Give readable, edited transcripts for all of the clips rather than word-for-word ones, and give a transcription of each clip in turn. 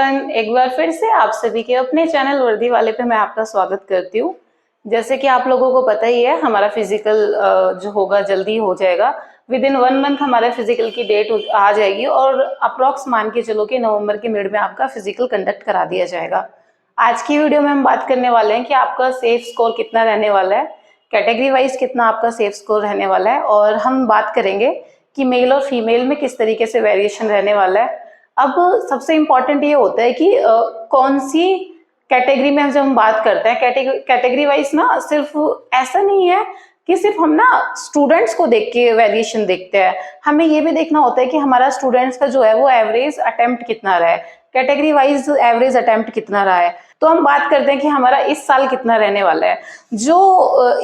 Everyone, एक बार फिर से आप सभी के अपने चैनल वर्दी वाले पे मैं आपका स्वागत करती हूँ। जैसे कि आप लोगों को पता ही है, हमारा फिजिकल जो होगा जल्दी हो जाएगा। विद इन 1 मंथ हमारे फिजिकल की डेट आ जाएगी और अप्रॉक्स मान के चलो कि नवंबर के मिड में आपका फिजिकल कंडक्ट करा दिया जाएगा। आज की वीडियो में हम बात करने वाले हैं कि आपका सेफ स्कोर कितना रहने वाला है, कैटेगरी वाइज कितना आपका सेफ स्कोर रहने वाला है, और हम बात करेंगे कि मेल और फीमेल में किस तरीके से वेरिएशन रहने वाला है। अब सबसे इम्पोर्टेंट ये होता है कि कौन सी कैटेगरी में जब हम बात करते हैं, कैटेगरी वाइज ना सिर्फ ऐसा नहीं है कि सिर्फ हम ना स्टूडेंट्स को देख के वेरिएशन देखते हैं, हमें ये भी देखना होता है कि हमारा स्टूडेंट्स का जो है वो एवरेज अटेम्प्ट कितना रहा है, कैटेगरी वाइज एवरेज अटेम्प्ट कितना रहा है। तो हम बात करते हैं कि हमारा इस साल कितना रहने वाला है।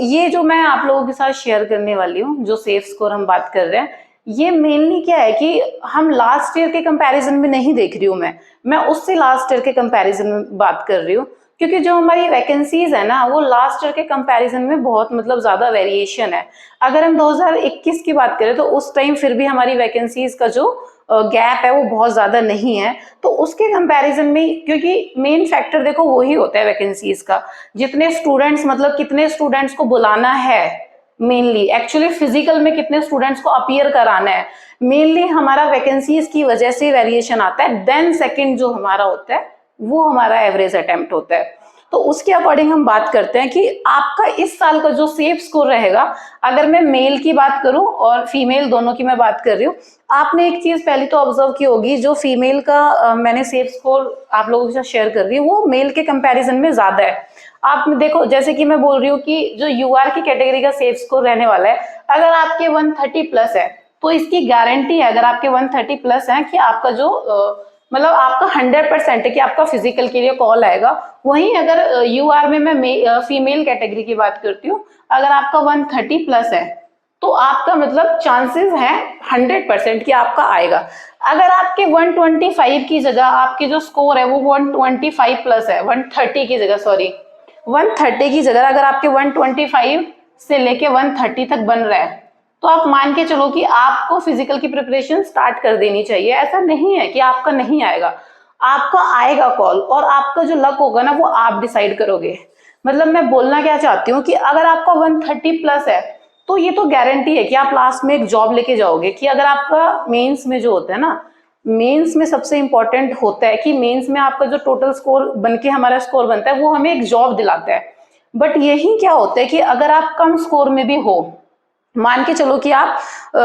ये जो मैं आप लोगों के साथ शेयर करने वाली हूँ, जो सेफ स्कोर हम बात कर रहे हैं, ये मेनली क्या है कि हम लास्ट ईयर के कंपैरिजन में नहीं देख रही हूँ, मैं उससे लास्ट ईयर के कंपैरिजन में बात कर रही हूँ, क्योंकि जो हमारी वैकेंसीज है ना वो लास्ट ईयर के कंपैरिजन में बहुत ज्यादा वेरिएशन है। अगर हम 2021 की बात करें तो उस टाइम फिर भी हमारी वैकेंसीज का जो गैप है वो बहुत ज्यादा नहीं है। तो उसके कंपैरिजन में, क्योंकि मेन फैक्टर देखो वही होता है वैकेंसीज का, जितने स्टूडेंट्स कितने स्टूडेंट्स को बुलाना है, मेनली एक्चुअली फिजिकल में कितने स्टूडेंट्स को अपीयर कराना है, मेनली हमारा वैकेंसीज की वजह से वेरिएशन आता है। देन सेकंड जो हमारा होता है वो हमारा एवरेज अटेम्प्ट होता है। तो उसके अकॉर्डिंग हम बात करते हैं कि आपका इस साल का जो सेफ स्कोर रहेगा, अगर मैं मेल की बात करूं और फीमेल दोनों की मैं बात कर रही हूँ, आपने एक चीज पहले तो ऑब्जर्व की होगी, जो फीमेल का मैंने सेफ स्कोर आप लोगों के साथ शेयर कर रही हूँ वो मेल के कंपैरिजन में ज्यादा है। आप देखो, जैसे कि मैं बोल रही हूँ कि जो यूआर की कैटेगरी का सेफ स्कोर रहने वाला है, अगर आपके 130 प्लस है तो इसकी गारंटी है, अगर आपके 130 प्लस है, कि आपका जो आपका 100% है कि आपका फिजिकल के लिए कॉल आएगा। वहीं अगर यूआर में मैं फीमेल कैटेगरी की बात करती हूँ, अगर आपका 130 प्लस है तो आपका चांसेस है 100% कि आपका आएगा। अगर आपके 125 की जगह आपके जो स्कोर है वो 125 प्लस है, 130 की जगह, सॉरी 130 की जगह अगर आपके 125 से लेके 130 तक बन रहा है, तो आप मान के चलो कि आपको फिजिकल की प्रिपरेशन स्टार्ट कर देनी चाहिए। ऐसा नहीं है कि आपका नहीं आएगा, आपका आएगा कॉल, और आपका जो लक होगा ना वो आप डिसाइड करोगे। मैं बोलना क्या चाहती हूँ कि अगर आपका 130 प्लस है तो ये तो गारंटी है कि आप लास्ट में एक जॉब लेके जाओगे। कि अगर आपका मेंस में जो होता है ना, मेंस में सबसे इंपॉर्टेंट होता है कि मेंस में आपका जो टोटल स्कोर बनके हमारा स्कोर बनता है वो हमें एक जॉब दिलाता है। बट यही क्या होता है कि अगर आप कम स्कोर में भी हो, मान के चलो कि आप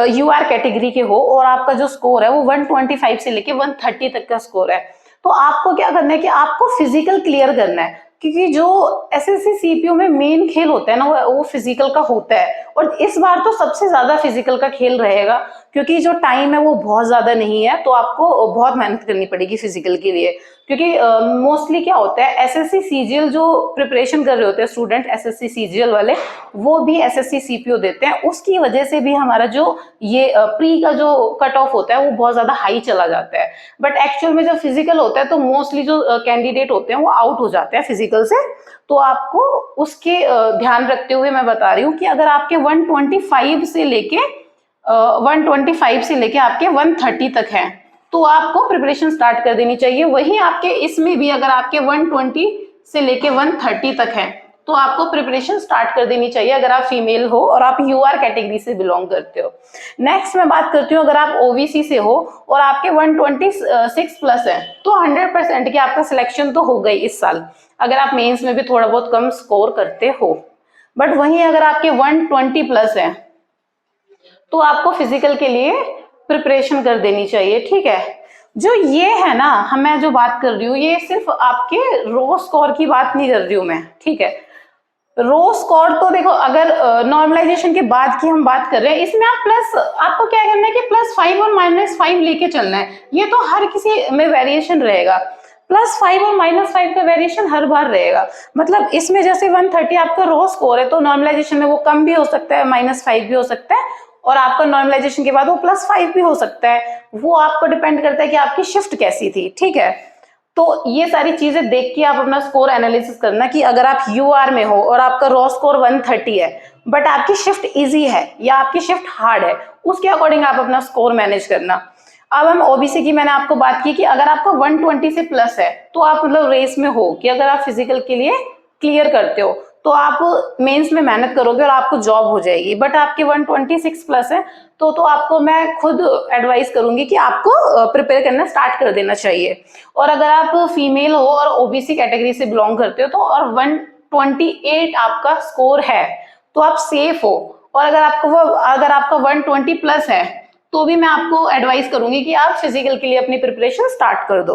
यूआर कैटेगरी के हो और आपका जो स्कोर है वो 125 से लेके 130 तक का स्कोर है, तो आपको क्या करना है कि आपको फिजिकल क्लियर करना है। क्योंकि जो एसएससी सीपीयू में मेन खेल होता है ना वो फिजिकल का होता है, और इस बार तो सबसे ज्यादा फिजिकल का खेल रहेगा, क्योंकि जो टाइम है वो बहुत ज्यादा नहीं है, तो आपको बहुत मेहनत करनी पड़ेगी फिजिकल के लिए। क्योंकि मोस्टली क्या होता है, एसएससी सीजीएल जो प्रिपरेशन कर रहे होते हैं स्टूडेंट, एसएससी सीजीएल वाले, वो भी एसएससी सीपीयू देते हैं, उसकी वजह से भी हमारा जो ये प्री का जो कट ऑफ होता है वो बहुत ज्यादा हाई चला जाता है। बट एक्चुअल में जब फिजिकल होता है तो मोस्टली जो कैंडिडेट होते हैं वो आउट हो जाते हैं फिजिकल से। तो आपको उसके ध्यान रखते हुए मैं बता रही हूँ कि अगर आपके 125 से लेके आपके 130 तक है तो आपको प्रिपरेशन स्टार्ट कर देनी चाहिए। वहीं आपके इसमें भी अगर आपके 120 से लेके 130 तक है तो आपको प्रिपरेशन स्टार्ट कर देनी चाहिए, अगर आप फीमेल हो और आप यूआर कैटेगरी से बिलोंग करते हो। नेक्स्ट मैं बात करती हूँ, अगर आप ओबीसी से हो और आपके 126 प्लस है तो 100% कि आपका सिलेक्शन तो हो गई इस साल, अगर आप मेंस में भी थोड़ा बहुत कम स्कोर करते हो। बट वहीं अगर आपके 120 प्लस है तो आपको फिजिकल के लिए प्रिपरेशन कर देनी चाहिए, ठीक है। जो ये है ना, मैं जो बात कर रही हूँ ये सिर्फ आपके रो स्कोर की बात नहीं कर रही हूँ मैं, ठीक है। रो स्कोर तो देखो, अगर नॉर्मलाइजेशन के बाद की हम बात कर रहे हैं, इसमें आप आपको क्या करना है कि +5 और -5 लेके चलना है। ये तो हर किसी में वेरिएशन रहेगा, +5 और -5 का वेरिएशन हर बार रहेगा। इसमें जैसे 130 आपका रो स्कोर है तो नॉर्मलाइजेशन में वो कम भी हो सकता है, -5 भी हो सकता है, और आपका नॉर्मलाइजेशन के बाद वो +5 भी हो सकता है। वो आपको डिपेंड करता है कि आपकी शिफ्ट कैसी थी, ठीक है। तो ये सारी चीजें देख के आप अपना स्कोर एनालिसिस करना कि अगर आप यूआर में हो और आपका रॉ स्कोर 130 है बट आपकी शिफ्ट इजी है या आपकी शिफ्ट हार्ड है, उसके अकॉर्डिंग आप अपना स्कोर मैनेज करना। अब हम ओबीसी की मैंने आपको बात की कि अगर आपका 120 से प्लस है तो आप मतलब रेस में हो कि अगर आप फिजिकल के लिए क्लियर करते हो तो आप मेंस में मेहनत करोगे और आपको जॉब हो जाएगी। बट आपके 126 प्लस है तो आपको मैं खुद एडवाइस करूंगी कि आपको प्रिपेयर करना स्टार्ट कर देना चाहिए। और अगर आप फीमेल हो और ओबीसी कैटेगरी से बिलोंग करते हो तो और 128 आपका स्कोर है तो आप सेफ हो। और अगर आपका 120 प्लस है तो भी मैं आपको एडवाइस करूंगी कि आप फिजिकल के लिए अपनी प्रिपरेशन स्टार्ट कर दो।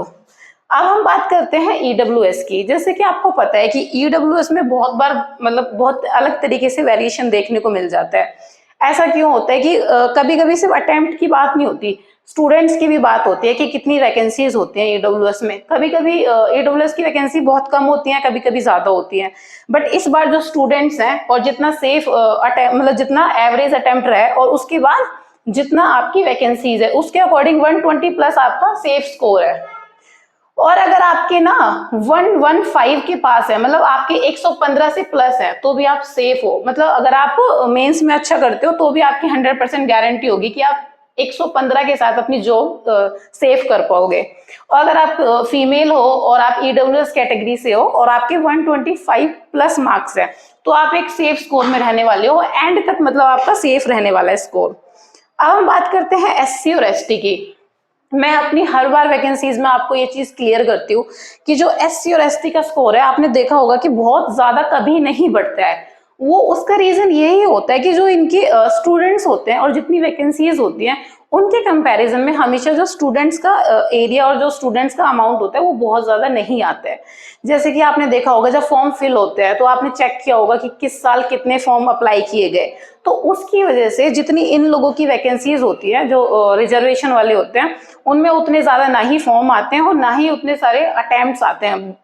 अब हम बात करते हैं ईडब्ल्यूएस की। जैसे कि आपको पता है कि ईडब्ल्यूएस में बहुत बार मतलब बहुत अलग तरीके से वेरिएशन देखने को मिल जाता है। ऐसा क्यों होता है कि कभी कभी सिर्फ अटेम्प्ट की बात नहीं होती, स्टूडेंट्स की भी बात होती है कि कितनी वैकेंसीज होती हैं ईडब्ल्यूएस में। कभी कभी ईडब्ल्यूएस की वैकेंसी बहुत कम होती है, कभी कभी ज्यादा होती है। बट इस बार जो स्टूडेंट्स हैं और जितना सेफ मतलब जितना एवरेज अटेम्प्ट रहा है और उसके बाद जितना आपकी वैकेंसीज है उसके अकॉर्डिंग 120 प्लस आपका सेफ स्कोर है। और अगर आपके ना 115 के पास है मतलब आपके 115 से प्लस है तो भी आप सेफ हो। मतलब अगर आप मेंस में अच्छा करते हो तो भी आपकी 100% गारंटी होगी कि आप 115 के साथ अपनी जॉब सेफ कर पाओगे। और अगर आप फीमेल हो और आप ईडब्ल्यूएस कैटेगरी से हो और आपके 125 प्लस मार्क्स है तो आप एक सेफ स्कोर में रहने वाले हो, एंड तक मतलब आपका सेफ रहने वाला है स्कोर। अब हम बात करते हैं एससी और एसटी की। मैं अपनी हर बार वैकेंसीज में आपको ये चीज क्लियर करती हूँ कि जो एससी और एसटी का स्कोर है आपने देखा होगा कि बहुत ज्यादा कभी नहीं बढ़ता है। वो उसका रीजन यही होता है कि जो इनके स्टूडेंट्स होते हैं और जितनी वैकेंसीज होती हैं उनके कंपैरिजन में हमेशा जो स्टूडेंट्स का एरिया और जो स्टूडेंट्स का अमाउंट होता है वो बहुत ज्यादा नहीं आता है। जैसे कि आपने देखा होगा जब फॉर्म फिल होते हैं तो आपने चेक किया होगा कि किस साल कितने फॉर्म अप्लाई किए गए, तो उसकी वजह से जितनी इन लोगों की वैकेंसीज होती है जो रिजर्वेशन वाले होते हैं उनमें उतने ज्यादा ना ही फॉर्म आते हैं और ना ही उतने सारे अटेम्प्ट्स आते हैं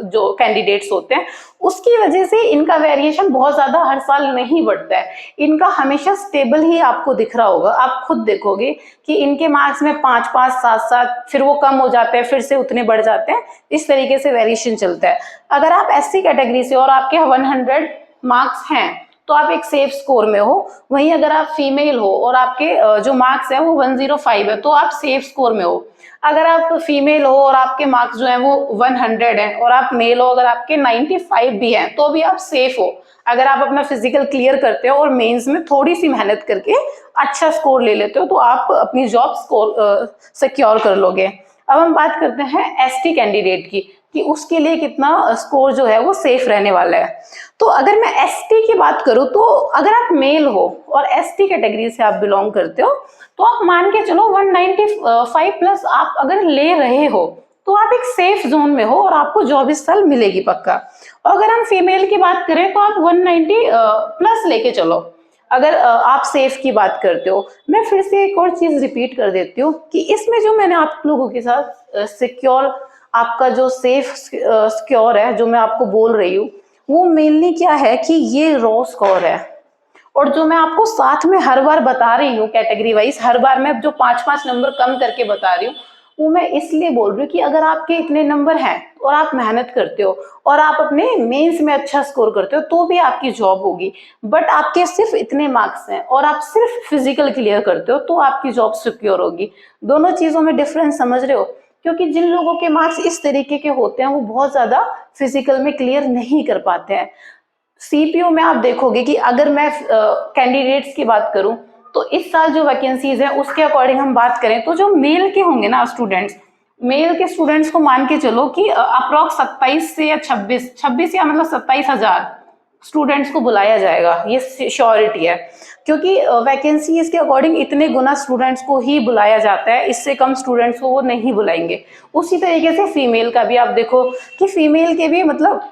जो कैंडिडेट्स होते हैं। उसकी वजह से इनका वेरिएशन बहुत ज्यादा हर साल नहीं बढ़ता है, इनका हमेशा स्टेबल ही आपको दिख रहा होगा। आप खुद देखोगे कि इनके मार्क्स में 5-5, 7-7, फिर वो कम हो जाते हैं, फिर से उतने बढ़ जाते हैं, इस तरीके से वेरिएशन चलता है। अगर आप एससी कैटेगरी से और आपके 100 मार्क्स हैं तो आप एक सेफ स्कोर में हो। वहीं अगर आप फीमेल हो और आपके जो मार्क्स है वो 105 है तो आप सेफ स्कोर में हो। अगर आप फीमेल हो और आपके मार्क्स जो है वो 100 है और आप मेल हो अगर आपके 95 भी हैं तो भी आप सेफ हो। अगर आप अपना फिजिकल क्लियर करते हो और मेंस में थोड़ी सी मेहनत करके अच्छा स्कोर ले लेते हो तो आप अपनी जॉब स्कोर सिक्योर कर लोगे। अब हम बात करते हैं एसटी कैंडिडेट की कि उसके लिए कितना स्कोर जो है वो सेफ रहने वाला है। तो अगर मैं एसटी की बात करूं तो अगर आप मेल हो और एसटी कैटेगरी से आप बिलोंग करते हो तो आप मान के चलो 195 प्लस आप अगर ले रहे हो तो आप एक सेफ जोन में हो और आपको जॉब इस साल मिलेगी पक्का। और अगर हम फीमेल की बात करें तो आप 190 प्लस लेके चलो अगर आप सेफ की बात करते हो। मैं फिर से एक और चीज रिपीट कर देती हूँ कि इसमें जो मैंने आप लोगों के साथ सिक्योर आपका जो सेफ सिक्योर है जो मैं आपको बोल रही हूँ वो मेनली क्या है कि ये रॉ स्कोर है। और जो मैं आपको साथ में हर बार बता रही हूँ कैटेगरी वाइज, हर बार मैं जो 5-5 नंबर कम करके बता रही हूँ वो मैं इसलिए बोल रही हूँ कि अगर आपके इतने नंबर हैं और आप मेहनत करते हो और आप अपने मेंस में अच्छा स्कोर करते हो तो भी आपकी जॉब होगी। बट आपके सिर्फ इतने मार्क्स हैं और आप सिर्फ फिजिकल क्लियर करते हो तो आपकी जॉब सिक्योर होगी। दोनों चीजों में डिफरेंस समझ रहे हो? क्योंकि जिन लोगों के मार्क्स इस तरीके के होते हैं वो बहुत ज्यादा फिजिकल में क्लियर नहीं कर पाते हैं। सीपीयू में आप देखोगे कि अगर मैं कैंडिडेट्स की बात करूं तो इस साल जो वैकेंसीज है उसके अकॉर्डिंग हम बात करें तो जो मेल के होंगे ना स्टूडेंट्स, मेल के स्टूडेंट्स को मान के चलो कि अप्रॉक्स 27 से या 26 या मतलब 27,000 स्टूडेंट्स को बुलाया जाएगा, ये श्योरिटी है। क्योंकि वैकेंसीज के अकॉर्डिंग इतने गुना स्टूडेंट्स को ही बुलाया जाता है, इससे कम स्टूडेंट्स को वो नहीं बुलाएंगे। उसी तरीके से फीमेल का भी आप देखो कि फीमेल के भी मतलब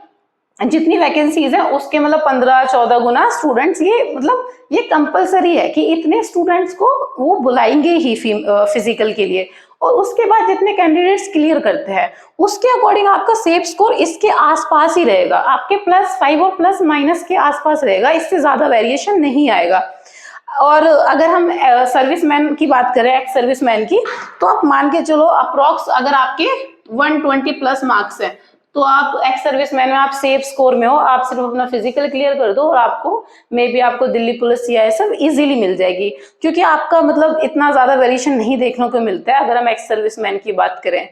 जितनी वैकेंसीज है उसके मतलब 15-14 गुना स्टूडेंट्स, ये मतलब ये कंपलसरी है कि इतने स्टूडेंट्स को वो बुलाएंगे ही फिजिकल के लिए। और उसके बाद जितने कैंडिडेट्स क्लियर करते हैं उसके अकॉर्डिंग आपका सेफ स्कोर इसके आसपास ही रहेगा, आपके +5 और +- के आसपास रहेगा, इससे ज्यादा वेरिएशन नहीं आएगा। और अगर हम सर्विसमैन की बात करें, एक्स सर्विसमैन की, तो आप मान के चलो अप्रोक्स अगर आपके 120 प्लस मार्क्स है तो आप एक्स सर्विसमैन में आप सेफ स्कोर में हो, आप सिर्फ अपना फिजिकल क्लियर कर दो और आपको मे बी आपको दिल्ली पुलिस या सब इजीली मिल जाएगी, क्योंकि आपका मतलब इतना ज्यादा वेरिएशन नहीं देखने को मिलता है अगर हम एक्स सर्विसमैन की बात करें।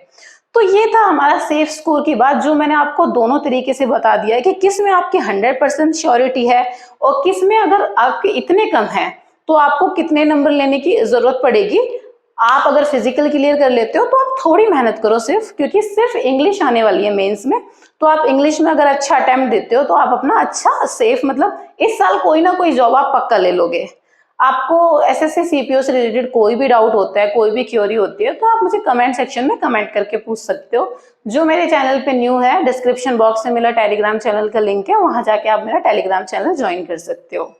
तो ये था हमारा सेफ स्कोर की बात, जो मैंने आपको दोनों तरीके से बता दिया है कि किस में आपकी 100% श्योरिटी है और किस में अगर आपके इतने कम है तो आपको कितने नंबर लेने की जरूरत पड़ेगी। आप अगर फिजिकल क्लियर कर लेते हो तो आप थोड़ी मेहनत करो सिर्फ, क्योंकि सिर्फ इंग्लिश आने वाली है मेंस में, तो आप इंग्लिश में अगर अच्छा अटेम्प्ट देते हो तो आप अपना अच्छा सेफ मतलब इस साल कोई ना कोई जॉब आप पक्का ले लोगे। आपको एसएससी सीपीओ से रिलेटेड कोई भी डाउट होता है, कोई भी क्वेरी होती है, तो आप मुझे कमेंट सेक्शन में कमेंट करके पूछ सकते हो। जो मेरे चैनल पे न्यू है, डिस्क्रिप्शन बॉक्स में मेरा टेलीग्राम चैनल का लिंक है, वहां जाके आप मेरा टेलीग्राम चैनल ज्वाइन कर सकते हो।